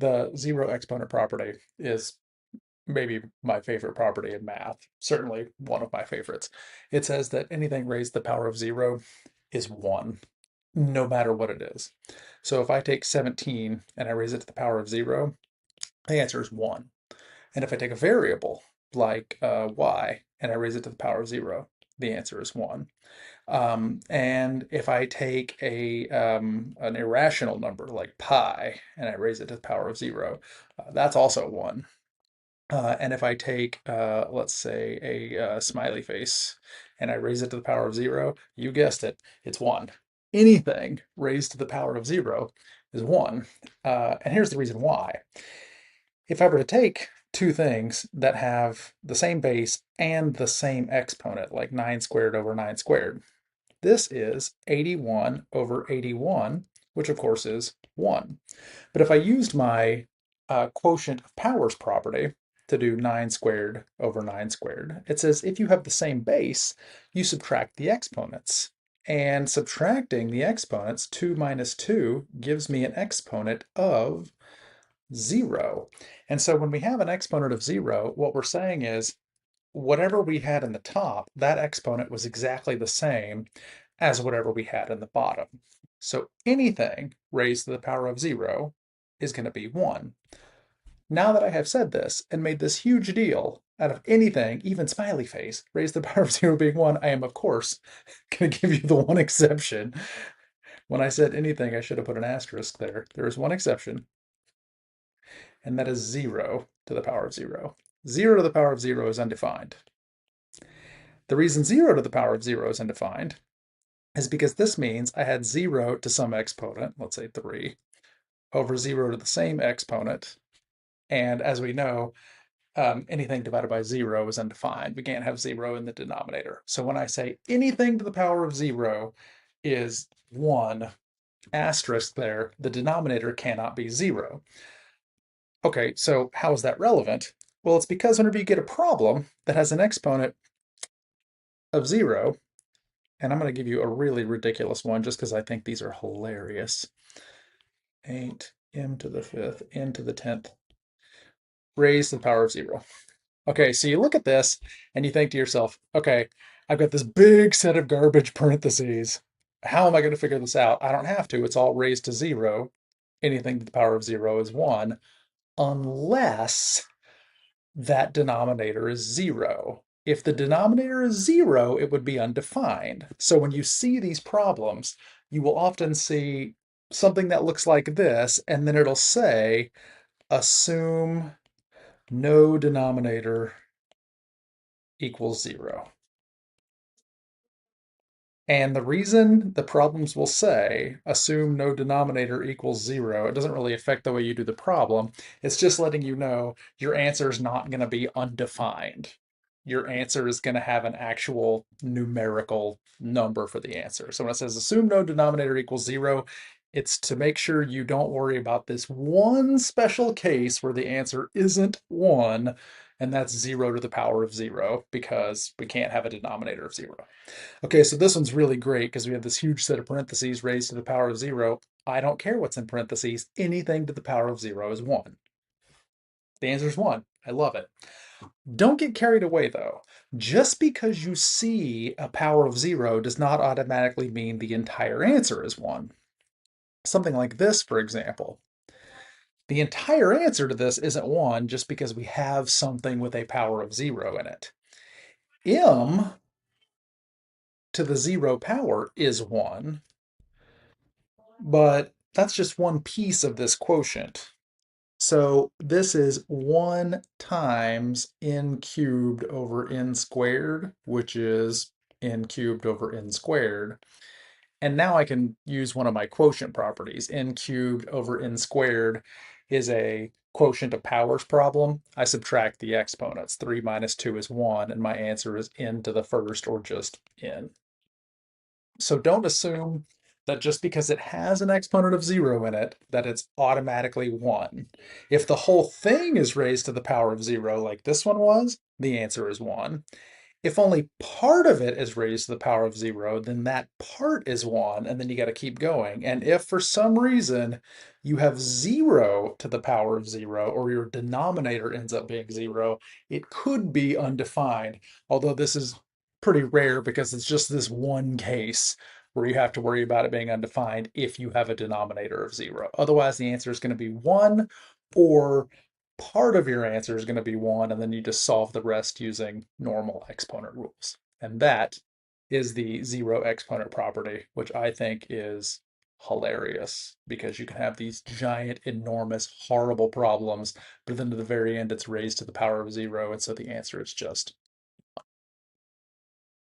The zero exponent property is maybe my favorite property in math, certainly one of my favorites. It says that anything raised to the power of zero is one, no matter what it is. So if I take 17 and I raise it to the power of zero, the answer is one. And if I take a variable like y and I raise it to the power of zero, the answer is one. And if I take an irrational number like pi and I raise it to the power of zero, that's also one. And if I take, let's say, a smiley face and I raise it to the power of zero, you guessed it, it's one. Anything raised to the power of zero is one. And here's the reason why. If I were to take two things that have the same base and the same exponent, like 9 squared over 9 squared, this is 81 over 81, which of course is 1. But if I used my quotient of powers property to do 9 squared over 9 squared, it says if you have the same base, you subtract the exponents. And subtracting the exponents, 2 minus 2, gives me an exponent of 0. And so when we have an exponent of 0, what we're saying is whatever we had in the top, that exponent was exactly the same as whatever we had in the bottom. So anything raised to the power of 0 is going to be 1. Now that I have said this and made this huge deal out of anything, even smiley face, raised to the power of 0 being 1, I am, of course, going to give you the one exception. When I said anything, I should have put an asterisk there. There is one exception, and that is 0 to the power of 0. 0 to the power of 0 is undefined. The reason 0 to the power of 0 is undefined is because this means I had 0 to some exponent, let's say 3, over 0 to the same exponent. And as we know, anything divided by 0 is undefined. We can't have 0 in the denominator. So when I say anything to the power of 0 is 1, asterisk there, the denominator cannot be 0. Okay, so how is that relevant? Well, it's because whenever you get a problem that has an exponent of 0, and I'm going to give you a really ridiculous one just because I think these are hilarious. 8 m to the 5th, n to the 10th, raised to the power of 0. Okay, so you look at this and you think to yourself, okay, I've got this big set of garbage parentheses. How am I going to figure this out? I don't have to. It's all raised to 0. Anything to the power of 0 is 1, unless that denominator is 0. If the denominator is 0, it would be undefined. So when you see these problems, you will often see something that looks like this, and then it'll say, assume no denominator equals 0. And the reason the problems will say assume no denominator equals 0, it doesn't really affect the way you do the problem. It's just letting you know your answer is not going to be undefined. Your answer is going to have an actual numerical number for the answer. So when it says assume no denominator equals 0, it's to make sure you don't worry about this one special case where the answer isn't 1, and that's 0 to the power of 0, because we can't have a denominator of 0. Okay, so this one's really great because we have this huge set of parentheses raised to the power of 0. I don't care what's in parentheses. Anything to the power of 0 is 1. The answer is 1. I love it. Don't get carried away, though. Just because you see a power of 0 does not automatically mean the entire answer is 1. Something like this, for example. The entire answer to this isn't 1 just because we have something with a power of 0 in it. M to the 0 power is 1, but that's just one piece of this quotient. So this is 1 times n cubed over n squared, which is n cubed over n squared. And now I can use one of my quotient properties. N cubed over n squared is a quotient of powers problem. I subtract the exponents. 3 minus 2 is 1, and my answer is n to the first, or just n. So don't assume that just because it has an exponent of 0 in it, that it's automatically 1. If the whole thing is raised to the power of 0, like this one was, the answer is 1. If only part of it is raised to the power of zero, then that part is one, and then you got to keep going. And if for some reason you have zero to the power of zero, or your denominator ends up being zero, it could be undefined. Although this is pretty rare because it's just this one case where you have to worry about it being undefined if you have a denominator of zero. Otherwise, the answer is going to be one, or part of your answer is going to be one, and then you just solve the rest using normal exponent rules. And that is the zero exponent property, which I think is hilarious because you can have these giant, enormous, horrible problems, but then to the very end, it's raised to the power of zero. And so the answer is just